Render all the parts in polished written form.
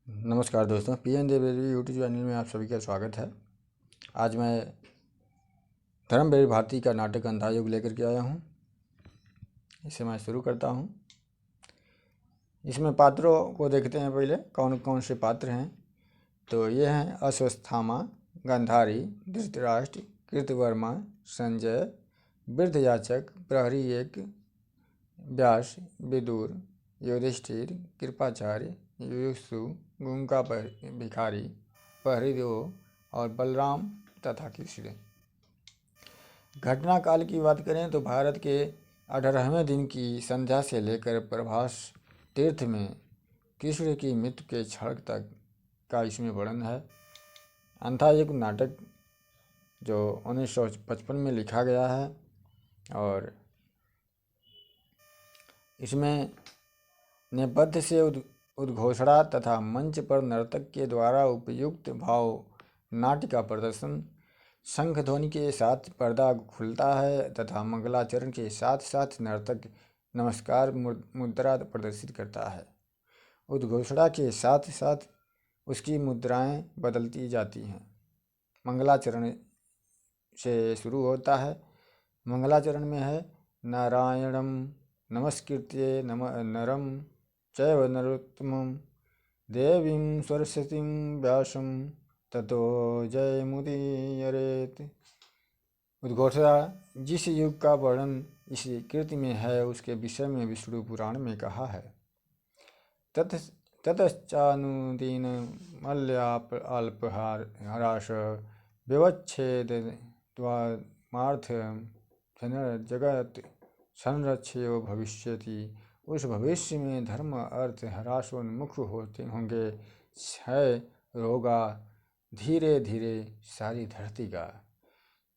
नमस्कार दोस्तों, PN देवेरी YouTube channel में आप सभी का स्वागत है। आज मैं धर्मवीर भारती का नाटक अंधायुग लेकर के आया हूँ। इसे मैं शुरू करता हूँ। इसमें पात्रों को देखते हैं। पहले कौन कौन से पात्र हैं। तो ये हैं अश्वत्थामा, गांधारी, धृतराष्ट्र, कृतवर्मा, संजय, वृद्धयाचक, प्रहरी एक, व्यास, विदुर, युधिष्ठिर, कृपाचार्य, युयुत्सु, गुंगा भिखारी, प्रहरी दो और बलराम तथा कृष्ण। घटना काल की बात करें तो भारत के 18वें दिन की संध्या से लेकर प्रभास तीर्थ में कृष्ण की मृत्यु के क्षण तक का इसमें वर्णन है। अंधायुग नाटक जो 1955 में लिखा गया है और इसमें नेपथ्य से उद्घोषणा तथा मंच पर नर्तक के द्वारा उपयुक्त भाव नाट्य का प्रदर्शन, शंख ध्वनि के साथ पर्दा खुलता है तथा मंगलाचरण के साथ साथ नर्तक नमस्कार मुद्रा प्रदर्शित करता है। उद्घोषणा के साथ साथ उसकी मुद्राएं बदलती जाती हैं। मंगलाचरण से शुरू होता है। मंगलाचरण में है नारायणम नमस्कृत्य नरम चैव नरोत्तमं देवीं सरस्वतीं व्यासं ततो जयमुदीरयेत्। उद्घोषणा जिस युग का वर्णन इस कृति में है उसके विषय में विष्णु पुराण में कहा है। ततश्चानुदीन मल्याप अल्पहाराश विवच्छेद द्वामार्थ जगत संरक्षयो भविष्यति। उस भविष्य में धर्म अर्थ ह्रासोन्मुख होते होंगे, क्षय होगा धीरे धीरे सारी धरती का।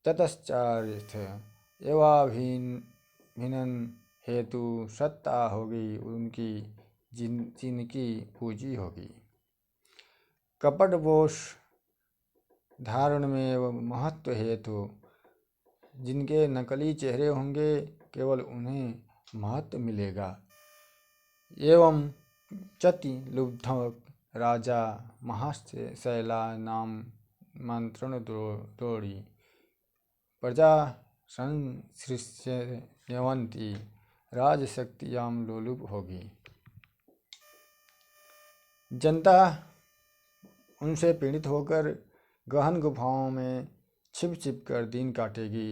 ततश्चार्थ एवाभिनन हेतु सत्ता होगी उनकी जिनकी पूजी होगी। कपट वेश धारण में महत्व हेतु जिनके नकली चेहरे होंगे केवल उन्हें महत्व मिलेगा। एवं चति लुब्ध राजा महाशैला नाम मंत्रण दौड़ी प्रजा संसृष्यवंती राजशक्तियाम लोलुप होगी। जनता उनसे पीड़ित होकर गहन गुफाओं में छिप छिप कर दिन काटेगी।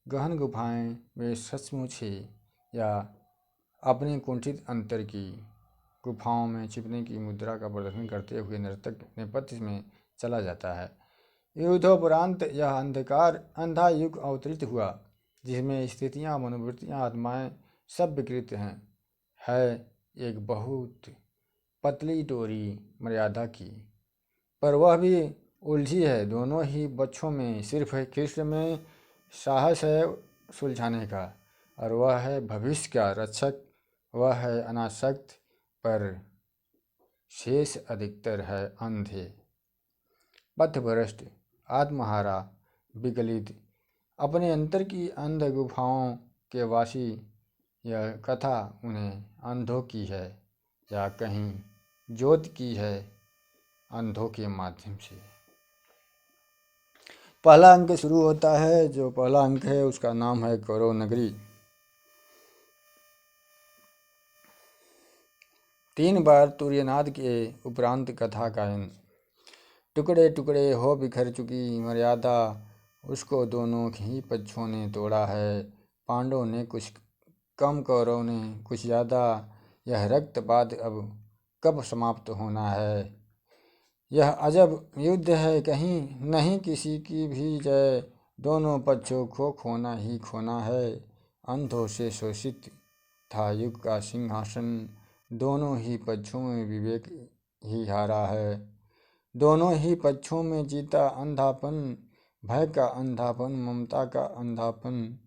गहन गुफाएं वे सचमुच ही या अपने कुंठित अंतर की गुफाओं में छिपने की मुद्रा का प्रदर्शन करते हुए नर्तक नेपथ्य में चला जाता है। युद्धोपरांत यह अंधा युग अवतरित हुआ जिसमें स्थितियाँ, मनोवृत्तियाँ, आत्माएं सब विकृत हैं। है एक बहुत पतली डोरी मर्यादा की, पर वह भी उलझी है। दोनों ही बच्चों में सिर्फ कृष्ण में साहस है सुलझाने का और वह है भविष्य का रक्षक। वह है अनासक्त पर शेष अधिकतर है अंधे, पथभ्रष्ट, आत्महारा, विगलित, अपने अंतर की अंध गुफाओं के वासी। यह कथा उन्हें अंधों की है या कहीं ज्योत की है अंधों के माध्यम से। पहला अंक शुरू होता है। जो पहला अंक है उसका नाम है कौरव नगरी। 3 बार तुर्यनाद के उपरांत कथा गायन। टुकड़े टुकड़े हो बिखर चुकी मर्यादा, उसको दोनों ही पक्षों ने तोड़ा है। पांडवों ने कुछ कम, कौरव ने कुछ ज़्यादा। यह रक्तपात अब कब समाप्त होना है। यह अजब युद्ध है, कहीं नहीं किसी की भी जय। दोनों पक्षों को खोना ही खोना है। अंधों से शोषित था युग का सिंहासन। दोनों ही पक्षों में विवेक ही हारा है। दोनों ही पक्षों में जीता अंधापन, भय का अंधापन, ममता का अंधापन,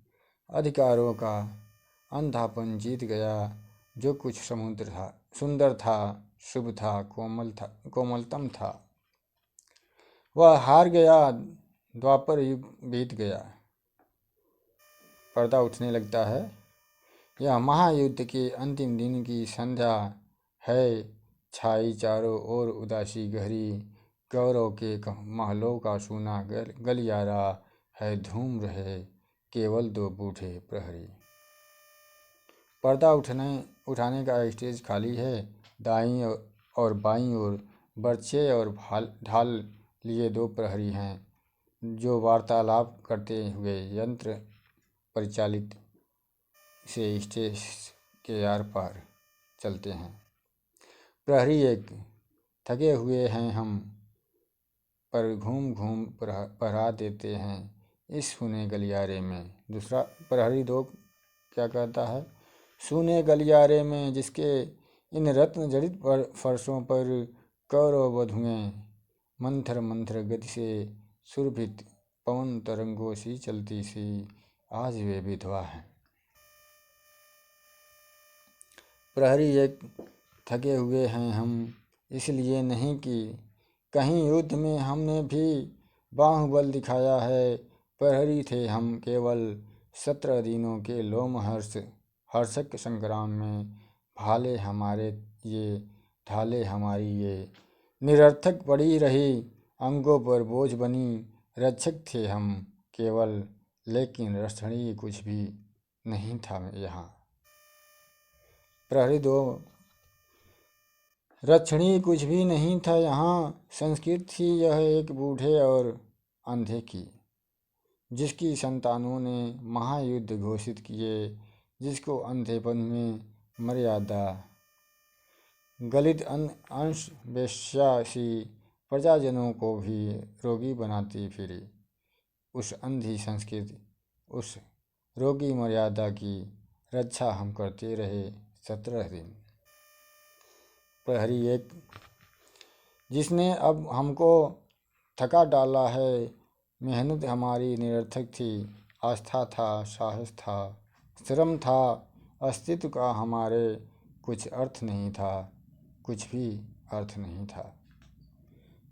अधिकारों का अंधापन जीत गया। जो कुछ सुंदर था, शुभ था, कोमलतम था, वह हार गया। द्वापर युग बीत गया। पर्दा उठने लगता है। यह महायुद्ध के अंतिम दिन की संध्या है। छाई चारों ओर उदासी गहरी, कौरव के महलों का सूना गलियारा है, धूम रहे केवल दो बूढ़े प्रहरी। पर्दा उठाने का स्टेज खाली है, दाईं और बाईं ओर बर्छे और ढाल लिए दो प्रहरी हैं, जो वार्तालाप करते हुए यंत्र परिचालित से स्टेज के आर पार चलते हैं। प्रहरी एक, थके हुए हैं हम, पर घूम घूम पहरा देते हैं इस सूने गलियारे में। दूसरा प्रहरी दो क्या कहता है? सूने गलियारे में जिसके इन रत्न जड़ित फर्शों पर कौरव वधुएं मंथर मंथर गति से सुरभित पवन तरंगों सी चलती सी, आज वे विधवा हैं। प्रहरी एक, थके हुए हैं हम, इसलिए नहीं कि कहीं युद्ध में हमने भी बाहुबल दिखाया है। प्रहरी थे हम केवल 17 दिनों के लोमहर्षक संग्राम में, भाले हमारे ये, ढाले हमारी ये, निरर्थक पड़ी रही अंगों पर बोझ बनी। रक्षक थे हम केवल, लेकिन रक्षणीय कुछ भी नहीं था यहाँ। प्रहरी दो, रक्षणीय कुछ भी नहीं था यहाँ। संस्कृत थी यह एक बूढ़े और अंधे की, जिसकी संतानों ने महायुद्ध घोषित किए, जिसको अंधेपन में मर्यादा गलित अंश वेश्या सी प्रजाजनों को भी रोगी बनाती फिरी। उस अंधी संस्कृति, उस रोगी मर्यादा की रक्षा हम करते रहे 17 दिन। प्रहरी एक, जिसने अब हमको थका डाला है। मेहनत हमारी निरर्थक थी, आस्था था, साहस था, श्रम था, अस्तित्व का हमारे कुछ अर्थ नहीं था, कुछ भी अर्थ नहीं था।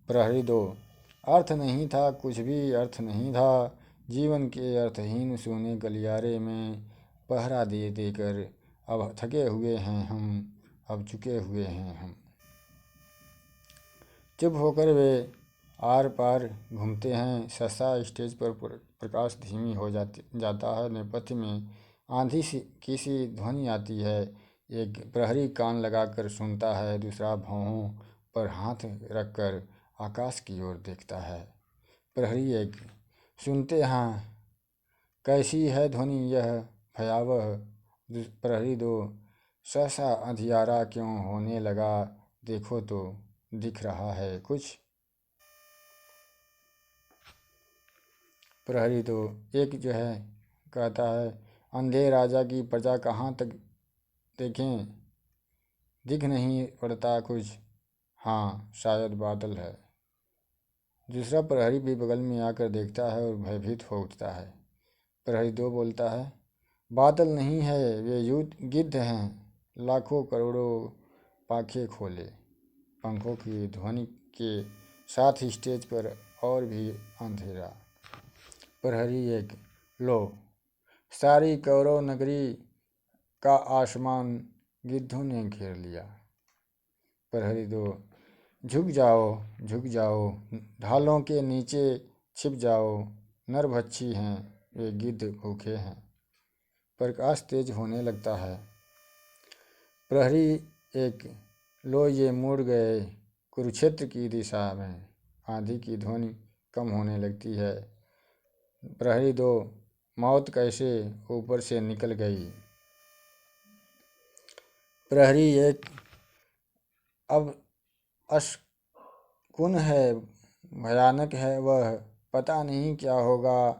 प्रहरी दो, अर्थ नहीं था, कुछ भी अर्थ नहीं था। जीवन के अर्थहीन सूने गलियारे में पहरा दे देकर अब थके हुए हैं हम, अब चुके हुए हैं हम। चुप होकर वे आर पार घूमते हैं। सहसा स्टेज पर प्रकाश धीमी हो जाता है। नेपथ्य में आंधी की सी ध्वनि आती है। एक प्रहरी कान लगाकर सुनता है, दूसरा भौहों पर हाथ रखकर आकाश की ओर देखता है। प्रहरी एक, सुनते हैं कैसी है ध्वनि यह भयावह। प्रहरी दो, सहसा अंधियारा क्यों होने लगा, देखो तो दिख रहा है कुछ। प्रहरी दो एक जो है कहता है, अंधे राजा की प्रजा कहाँ तक देखें, दिख नहीं पड़ता कुछ, हाँ शायद बादल है। दूसरा प्रहरी भी बगल में आकर देखता है और भयभीत हो उठता है। प्रहरी दो बोलता है, बादल नहीं है, वे गिद्ध हैं, लाखों करोड़ों पाखे खोले। पंखों की ध्वनि के साथ ही स्टेज पर और भी अंधेरा। प्रहरी एक, लो सारी कौरव नगरी का आसमान गिद्धों ने घेर लिया। प्रहरी दो, झुक जाओ, ढालों के नीचे छिप जाओ, नरभक्षी हैं वे गिद्ध, भूखे हैं। प्रकाश तेज होने लगता है। प्रहरी एक, लो ये मुड़ गए कुरुक्षेत्र की दिशा में। आंधी की ध्वनि कम होने लगती है। प्रहरी दो, मौत कैसे ऊपर से निकल गई। प्रहरी एक, अब अशकुन है, भयानक है वह, पता नहीं क्या होगा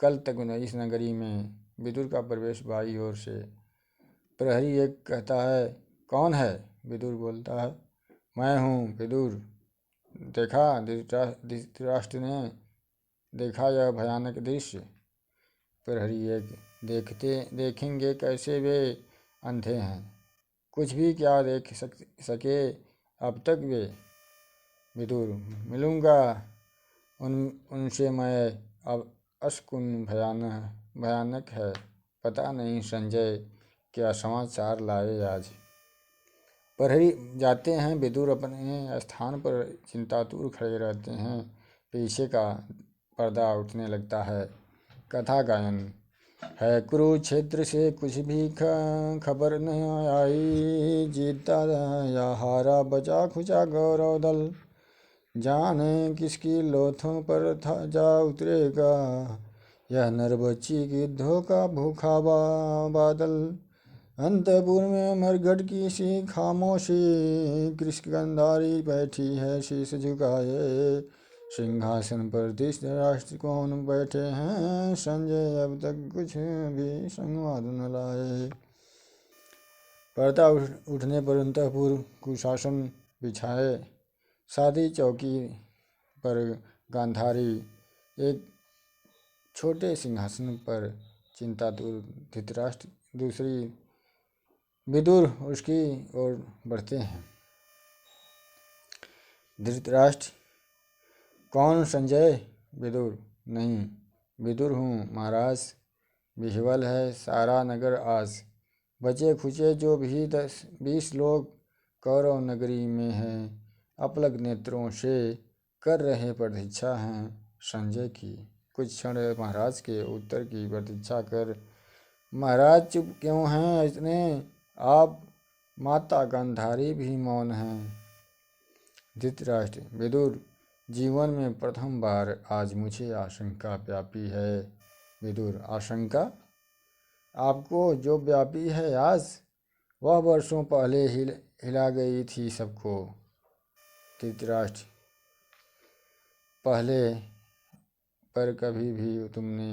कल तक इस नगरी में। विदुर का प्रवेश बाई ओर से। प्रहरी एक कहता है, कौन है? विदुर बोलता है, मैं हूँ विदुर। देखा धृतराष्ट्र ने, देखा यह भयानक दृश्य। प्रहरी एक, देखेंगे कैसे, वे अंधे हैं, कुछ भी क्या देख सके अब तक वे। विदुर, मिलूँगा उनसे मैं अब। अशकुन भयानक है, पता नहीं संजय क्या समाचार लाए आज। प्रहरी जाते हैं, विदुर अपने स्थान पर चिंतातुर खड़े रहते हैं। पीछे का पर्दा उठने लगता है। कथा गायन है। कुरुक्षेत्र से कुछ भी खबर न आई, जीता या हारा बचा खुचा गौरव दल। जाने किसकी लोथों पर था जा उतरेगा, यह नरबच्ची गिद्धों का भूखा बादल। अंतपुर में मरघट की सी खामोशी, कृष्ण गंधारी बैठी है शीश झुकाए। सिंहासन पर धृतराष्ट्र कौन बैठे हैं, संजय अब तक कुछ भी संवाद न लाए। पर्दा उठने पर अंतपुर कुशासन बिछाए। सादी चौकी पर गांधारी एक छोटे सिंहासन पर चिंतातुर धृतराष्ट्र, दूसरी विदुर उसकी ओर बढ़ते हैं। धृतराष्ट्र, कौन संजय? विदुर, नहीं, विदुर हूँ महाराज। विह्वल है सारा नगर आज, बचे खुचे जो भी 10-20 लोग कौरव नगरी में हैं, अपलक नेत्रों से कर रहे प्रतीक्षा हैं संजय की। कुछ क्षण महाराज के उत्तर की प्रतीक्षा कर। महाराज चुप क्यों हैं इतने आप? माता गांधारी भी मौन हैं। धृतराष्ट्र, विदुर, जीवन में प्रथम बार आज मुझे आशंका व्यापी है। विदुर, आशंका? आपको जो व्यापी है आज, वह वर्षों पहले हिला गई थी सबको। धृतराष्ट्र, पहले पर कभी भी तुमने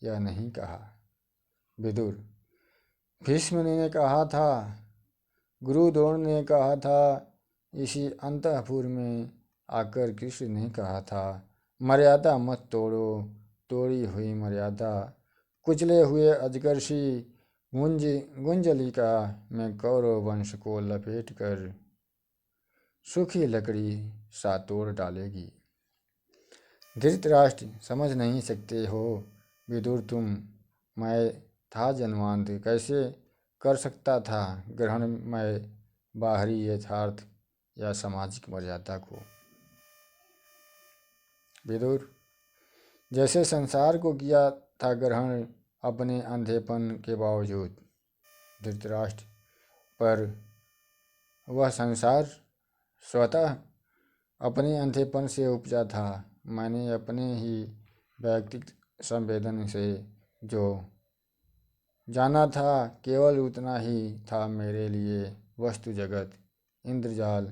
यह नहीं कहा। विदुर, भीष्म ने कहा था, गुरु द्रोण ने कहा था, इसी अंतःपुर में आकर कृष्ण ने कहा था, मर्यादा मत तोड़ो, तोड़ी हुई मर्यादा। कुचले हुए अजगरसी गुंजलिका में कौरव वंश को लपेट कर सूखी लकड़ी सा तोड़ डालेगी। धृतराष्ट्र, समझ नहीं सकते हो विदुर तुम, मैं था जन्मांध, कैसे कर सकता था ग्रहण मैं बाहरी यथार्थ या सामाजिक मर्यादा को। विदुर, जैसे संसार को किया था ग्रहण अपने अंधेपन के बावजूद। धृतराष्ट्र, पर वह संसार स्वतः अपने अंधेपन से उपजा था। मैंने अपने ही वैयक्तिक संवेदन से जो जाना था, केवल उतना ही था मेरे लिए वस्तु जगत। इंद्रजाल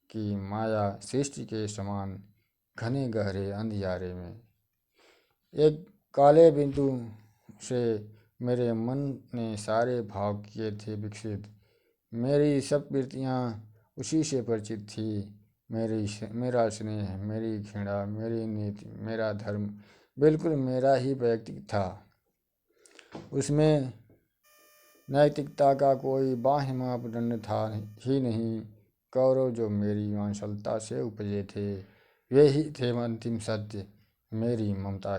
की माया सृष्टि के समान घने गहरे अंधियारे में एक काले बिंदु से मेरे मन ने सारे भाव किए थे विकसित। मेरी सब वृत्तियाँ उसी से परिचित थी। मेरा स्नेह, मेरी घृणा, मेरी नीति, मेरा धर्म बिल्कुल मेरा ही वैयक्तिक था। उसमें नैतिकता का कोई बाह्य मापदंड था ही नहीं। कौरव जो मेरी वांछलता से उपजे थे, वे ही थे अंतिम सत्य। मेरी ममता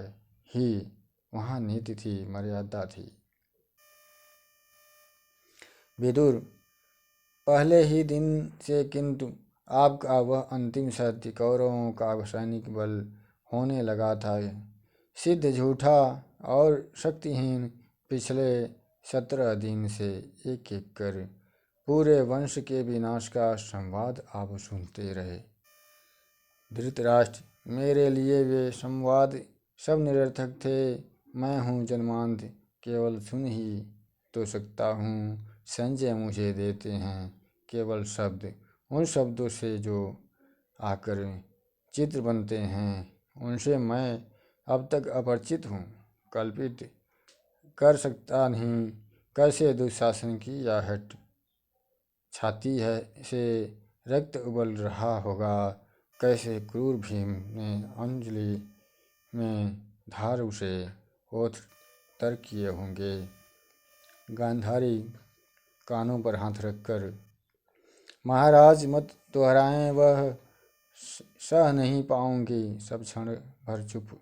ही वहाँ नीति थी, मर्यादा थी। विदुर, पहले ही दिन से किंतु आपका वह अंतिम सत्य कौरवों का सैनिक बल होने लगा था सिद्ध झूठा और शक्तिहीन। पिछले 17 दिन से एक एक कर पूरे वंश के विनाश का संवाद आप सुनते रहे। धृतराष्ट्र, मेरे लिए वे संवाद सब निरर्थक थे। मैं हूँ जन्मांध, केवल सुन ही तो सकता हूँ। संजय मुझे देते हैं केवल शब्द, उन शब्दों से जो आकर चित्र बनते हैं, उनसे मैं अब तक अपरिचित हूँ। कल्पित कर सकता नहीं कैसे दुशासन की आहट छाती है से रक्त उबल रहा होगा, कैसे क्रूर भीम ने अंजलि में धार उसे ओथ तर किए होंगे। गांधारी कानों पर हाथ रखकर, महाराज मत दोहराएं, वह सह नहीं पाऊंगी। सब क्षण भर चुप।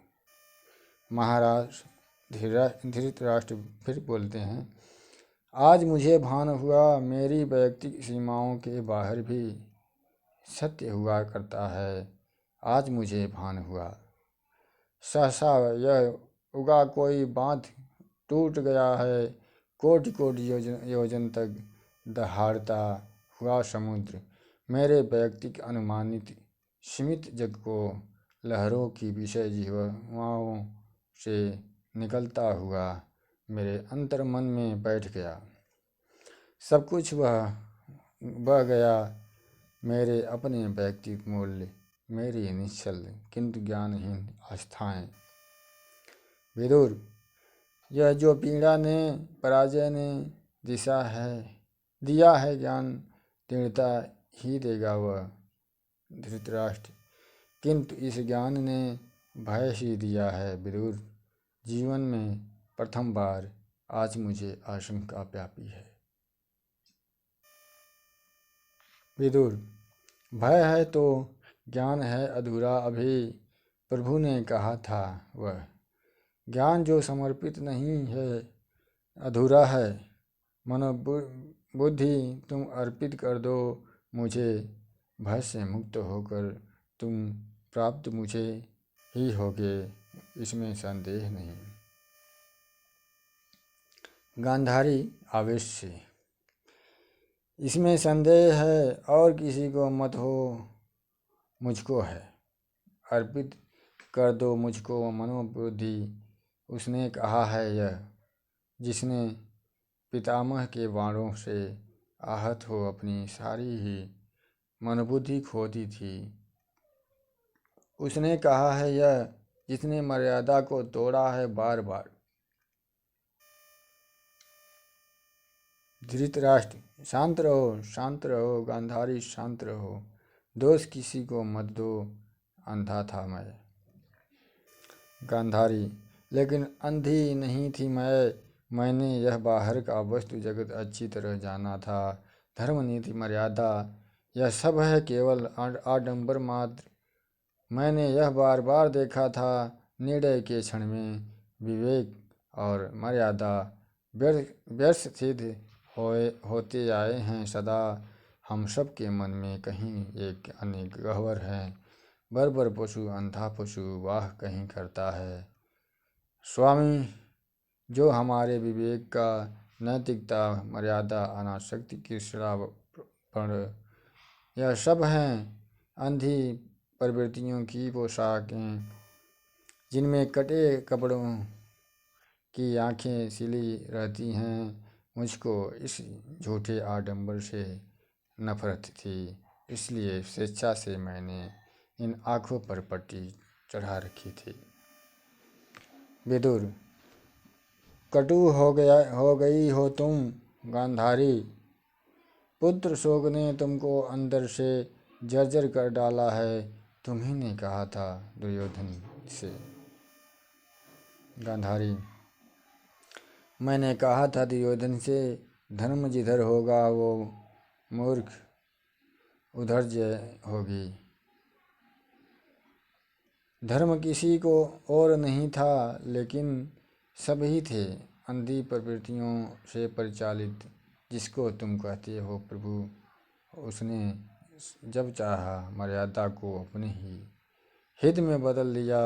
महाराज धृतराष्ट्र फिर बोलते हैं, आज मुझे भान हुआ मेरी वैयक्तिक सीमाओं के बाहर भी सत्य हुआ करता है। आज मुझे भान हुआ सहसा यह उगा कोई बांध टूट गया है। कोटि कोटि योजन तक दहाड़ता हुआ समुद्र मेरे वैयक्तिक अनुमानित सीमित जग को लहरों की विषय जीवाओं से निकलता हुआ मेरे अंतर मन में बैठ गया। सब कुछ वह बह गया मेरे अपने वैयक्तिक मूल्य, मेरी निश्चल किंतु ज्ञानहीन आस्थाएं। विदुर, यह जो पीड़ा ने पराजय ने दिया है ज्ञान दृढ़ता ही देगा वह धृतराष्ट्र, किंतु इस ज्ञान ने भय ही दिया है। विदुर, जीवन में प्रथम बार आज मुझे आशंका व्यापी है। विदुर, भय है तो ज्ञान है अधूरा अभी। प्रभु ने कहा था वह ज्ञान जो समर्पित नहीं है अधूरा है। मनोबुद्धि तुम अर्पित कर दो मुझे, भय से मुक्त होकर तुम प्राप्त मुझे ही होगे, इसमें संदेह नहीं। गांधारी आवेश से, इसमें संदेह है और किसी को मत हो, मुझको है। अर्पित कर दो मुझको मनोबुद्धि, उसने कहा है यह जिसने पितामह के बाणों से आहत हो अपनी सारी ही मनोबुद्धि खो दी थी। उसने कहा है यह जिसने मर्यादा को तोड़ा है बार बार। धृतराष्ट्र, शांत रहो शांत रहो गांधारी शांत रहो, दोष किसी को मत दो, अंधा था मैं। गांधारी, लेकिन अंधी नहीं थी मैंने यह बाहर का वस्तु जगत अच्छी तरह जाना था। धर्म नीति मर्यादा यह सब है केवल आडंबर मात्र। मैंने यह बार बार देखा था निर्णय के क्षण में विवेक और मर्यादा व्यर्थ सिद्ध होते आए हैं सदा। हम सब के मन में कहीं एक अनेक गह्वर है। बर्बर पशु अंधा पशु वाह कहीं करता है। स्वामी, जो हमारे विवेक का नैतिकता मर्यादा अनासक्ति कृष्णापण यह सब हैं अंधी प्रवृत्तियों की पोशाकें, जिनमें कटे कपड़ों की आंखें सिली रहती हैं। मुझको इस झूठे आडंबर से नफरत थी, इसलिए स्वेच्छा से मैंने इन आँखों पर पट्टी चढ़ा रखी थी। विदुर, कटु हो गई हो तुम गांधारी, पुत्र शोक ने तुमको अंदर से जर्जर कर डाला है। तुम्ही ने कहा था दुर्योधन से। गांधारी, मैंने कहा था दुर्योधन से धर्म जिधर होगा वो मूर्ख उधर जय होगी। धर्म किसी को और नहीं था लेकिन सभी थे अंधी प्रवृत्तियों से परिचालित। जिसको तुम कहते हो प्रभु, उसने जब चाहा मर्यादा को अपने ही हित में बदल दिया,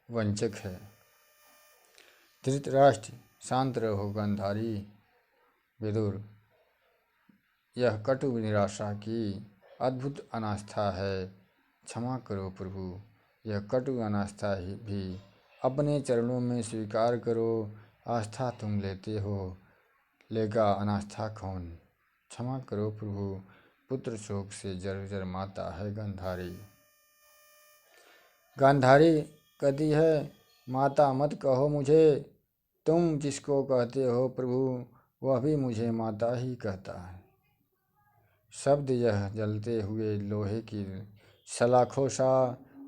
वंचक है। धृतराष्ट्र, शांत रहो गांधारी। विदुर, यह कटु निराशा की अद्भुत अनास्था है। क्षमा करो प्रभु, यह कटु अनास्था भी अपने चरणों में स्वीकार करो। आस्था तुम लेते हो, लेगा अनास्था कौन। क्षमा करो प्रभु, पुत्र शोक से जर्जर माता है गांधारी। गांधारी कहती है माता मत कहो मुझे, तुम जिसको कहते हो प्रभु वह भी मुझे माता ही कहता है। शब्द यह जलते हुए लोहे की सलाखों सा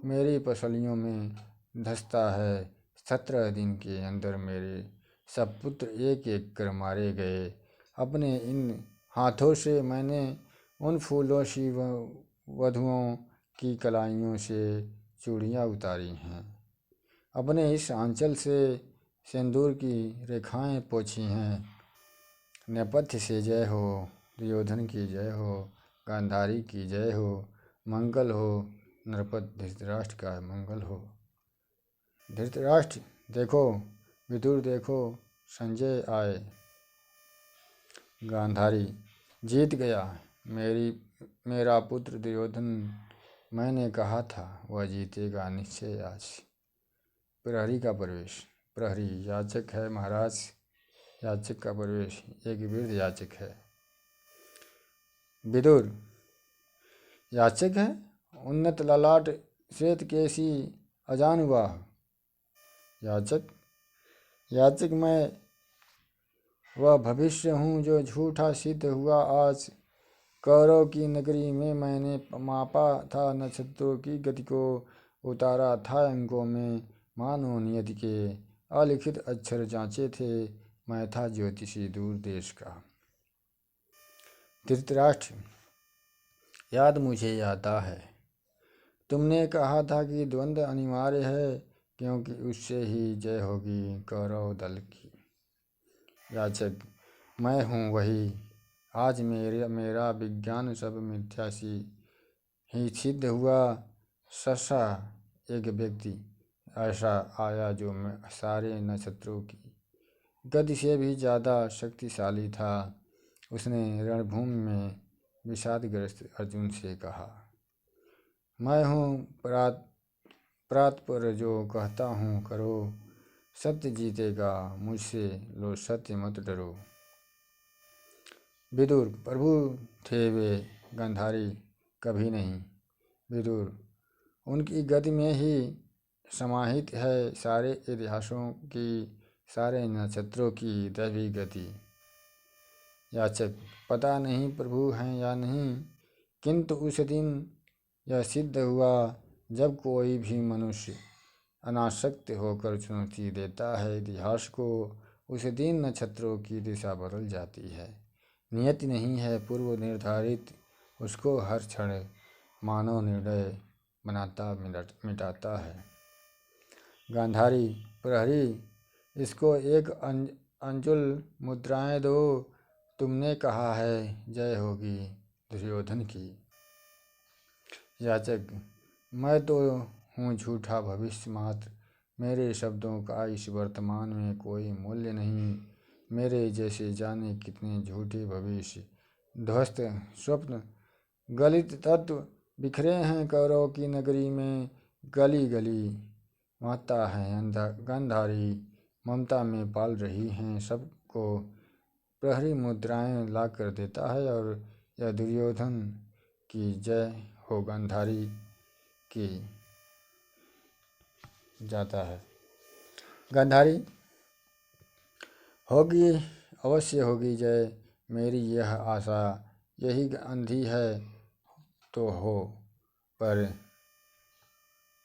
मेरी पसलियों में धंसता है। 17 दिन के अंदर मेरे सब पुत्र एक एक कर मारे गए। अपने इन हाथों से मैंने उन फूलों सी वधुओं की कलाइयों से चूड़ियाँ उतारी हैं। अपने इस आंचल से सिंदूर की रेखाएं पोंछी हैं। नेपथ्य से जय हो, दुर्योधन की जय हो, गांधारी की जय हो, मंगल हो, नृपत धृतराष्ट्र का मंगल हो। धृतराष्ट्र देखो, विदुर देखो, संजय आए। गांधारी जीत गया मेरा पुत्र दुर्योधन, मैंने कहा था वह जीतेगा निश्चय आज। प्रहरी का प्रवेश। प्रहरी याचक है महाराज, याचक का प्रवेश, एक वृद्ध याचक है। विदुर याचक है, उन्नत ललाट, श्वेत केसी, अजानुबाह। याचक मैं वह भविष्य हूँ जो झूठा सिद्ध हुआ आज। कौरव की नगरी में मैंने मापा था नक्षत्रों की गति को, उतारा था अंकों में मानो नियति के, अलिखित अक्षर जांचे थे, मैं था ज्योतिषी दूर देश का। धृतराष्ट्र याद मुझे आता है, तुमने कहा था कि द्वंद्व अनिवार्य है, क्योंकि उससे ही जय होगी कौरव दल की। याचक मैं हूँ वही, आज मेरा विज्ञान सब मिथ्यासी ही सिद्ध हुआ। ससा एक व्यक्ति ऐसा आया जो सारे नक्षत्रों की गति से भी ज़्यादा शक्तिशाली था। उसने रणभूमि में विषादग्रस्त अर्जुन से कहा, मैं हूँ प्रात पर जो कहता हूँ करो, सत्य जीतेगा मुझसे, लो सत्य मत डरो। विदुर प्रभु थे वे, गांधारी कभी नहीं। विदुर उनकी गति में ही समाहित है सारे इतिहासों की, सारे नक्षत्रों की दैवी गति। याचक पता नहीं प्रभु हैं या नहीं, किंतु उस दिन यह सिद्ध हुआ जब कोई भी मनुष्य अनासक्त होकर चुनौती देता है इतिहास को, उस दिन नक्षत्रों की दिशा बदल जाती है। नियति नहीं है पूर्व निर्धारित, उसको हर क्षण मानव निर्णय बनाता मिटाता है। गांधारी प्रहरी इसको एक अंजुल मुद्राएं दो, तुमने कहा है जय होगी दुर्योधन की। याचक मैं तो हूँ झूठा भविष्य मात्र, मेरे शब्दों का इस वर्तमान में कोई मूल्य नहीं। मेरे जैसे जाने कितने झूठे भविष्य, ध्वस्त स्वप्न, गलित तत्व बिखरे हैं कौरव की नगरी में। गली गली माता है गांधारी, ममता में पाल रही हैं सबको। प्रहरी मुद्राएं ला कर देता है और यह दुर्योधन की जय हो गांधारी की जाता है। गांधारी होगी, अवश्य होगी जय, मेरी यह आशा, यही अंधी है तो हो, पर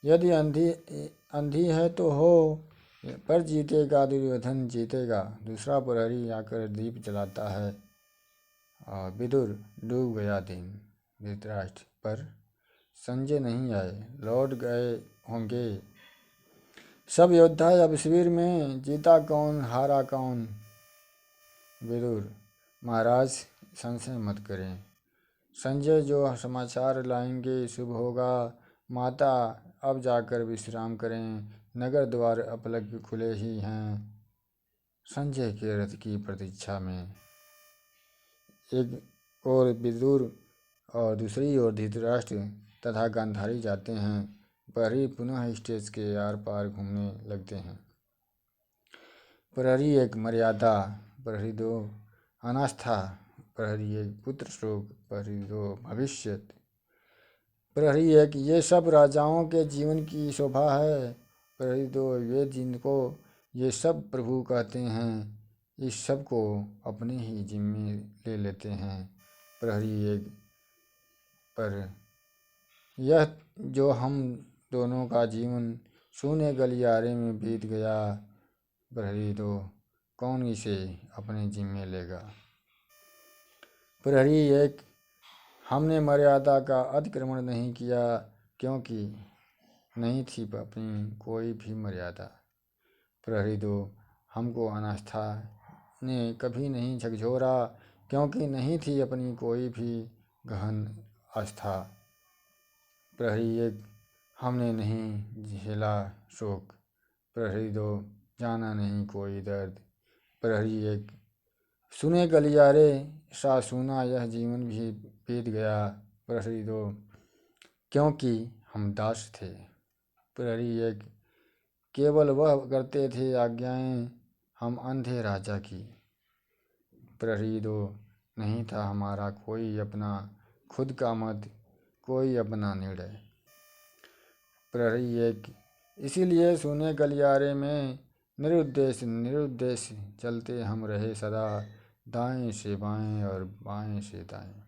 यदि अंधी है तो हो, पर जीतेगा दुर्योधन जीतेगा। दूसरा प्रहरी आकर दीप जलाता है और विदुर डूब गया दिन। धृतराष्ट्र पर संजय नहीं आए, लौट गए होंगे सब योद्धा अब शिविर में, जीता कौन हारा कौन। विदुर महाराज संशय मत करें, संजय जो समाचार लाएंगे शुभ होगा। माता अब जाकर विश्राम करें, नगर द्वार अपलक खुले ही हैं। संजय के रथ की प्रतीक्षा में एक और विदुर और दूसरी ओर धृतराष्ट्र तथा गांधारी जाते हैं। प्रहरी पुनः स्टेज के आर पार घूमने लगते हैं। प्रहरी एक मर्यादा, प्रहरी दो अनास्था, प्रहरी एक पुत्र शोक, प्रहरी दो भविष्य, प्रहरी एक ये सब राजाओं के जीवन की शोभा है, प्रहरी दो वे जिनको ये सब प्रभु कहते हैं, इस सब को अपने ही जिम्मे ले लेते हैं। प्रहरी एक पर यह जो हम दोनों का जीवन शून्य गलियारे में बीत गया, प्रहरी दो कौन इसे अपने जिम्मे लेगा। प्रहरी एक हमने मर्यादा का अतिक्रमण नहीं किया, क्योंकि नहीं थी अपनी कोई भी मर्यादा। प्रहरी दो हमको अनास्था ने कभी नहीं झकझोरा, क्योंकि नहीं थी अपनी कोई भी गहन आस्था। प्रहरी एक, हमने नहीं झेला शोक, प्रहरी दो, जाना नहीं कोई दर्द। प्रहरी एक, सुने गलियारे, सा सुना यह जीवन भी बीत गया। प्रहरी दो, क्योंकि हम दास थे। प्रहरी एक, केवल वह करते थे आज्ञाएं, हम अंधे राजा की। प्रहरी दो, नहीं था हमारा कोई अपना खुद का मत, कोई अपना निर्णय। प्रहरी एक, इसीलिए सुने गलियारे में निरुद्देश्य चलते हम रहे सदा, दाएं से बाएं और बाएं से दाएं।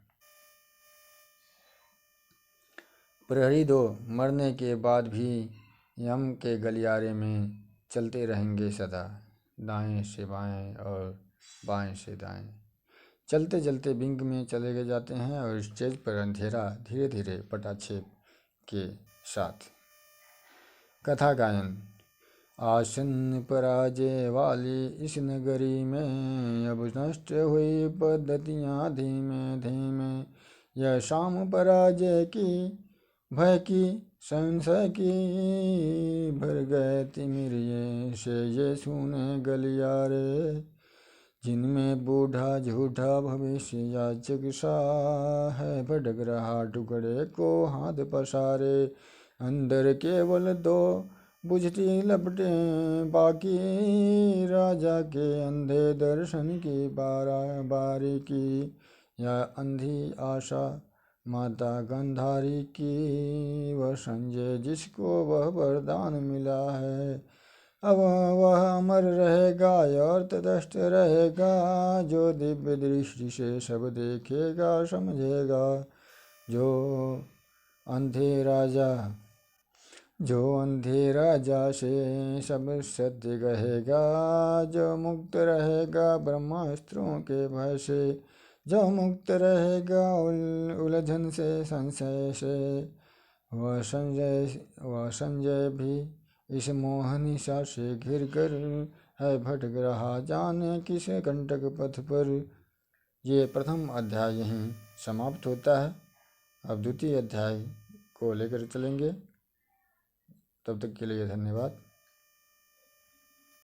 प्रहरी दो, मरने के बाद भी यम के गलियारे में चलते रहेंगे सदा, दाएं से बाएं और बाएं से दाएं। चलते चलते बिंग में चले जाते हैं और स्टेज पर अंधेरा धीरे धीरे पटाक्षेप के साथ। कथा गायन। आसन्न पराजय वाली इस नगरी में अब नष्ट हुई पद्धतियाँ धीमे धीमे। यह शाम पराजय की, भय की, संशय की, भर गए तिमिरिये से ये सुने गलियारे, जिनमें बूढ़ा झूठा भविष्य याचक सा है भटक रहा टुकड़े को हाथ पसारे। अंदर केवल दो बुझती लपटें बाकी, राजा के अंधे दर्शन की बारी की। यह अंधी आशा माता गंधारी की, वह संजय जिसको वह वरदान मिला है, अब वह अमर रहेगा और तटस्थ रहेगा, जो दिव्य दृष्टि से सब देखेगा समझेगा। जो अंधे राजा से सब सत्य कहेगा, जो मुक्त रहेगा ब्रह्मास्त्रों के भय से, जो मुक्त रहेगा उलझन से संशय से। वह संजय भी इस मोहनिशा से घिर कर है भटक रहा, जाने किस कंटक पथ पर। ये प्रथम अध्याय यहीं समाप्त होता है। अब द्वितीय अध्याय को लेकर चलेंगे। तब तक के लिए धन्यवाद।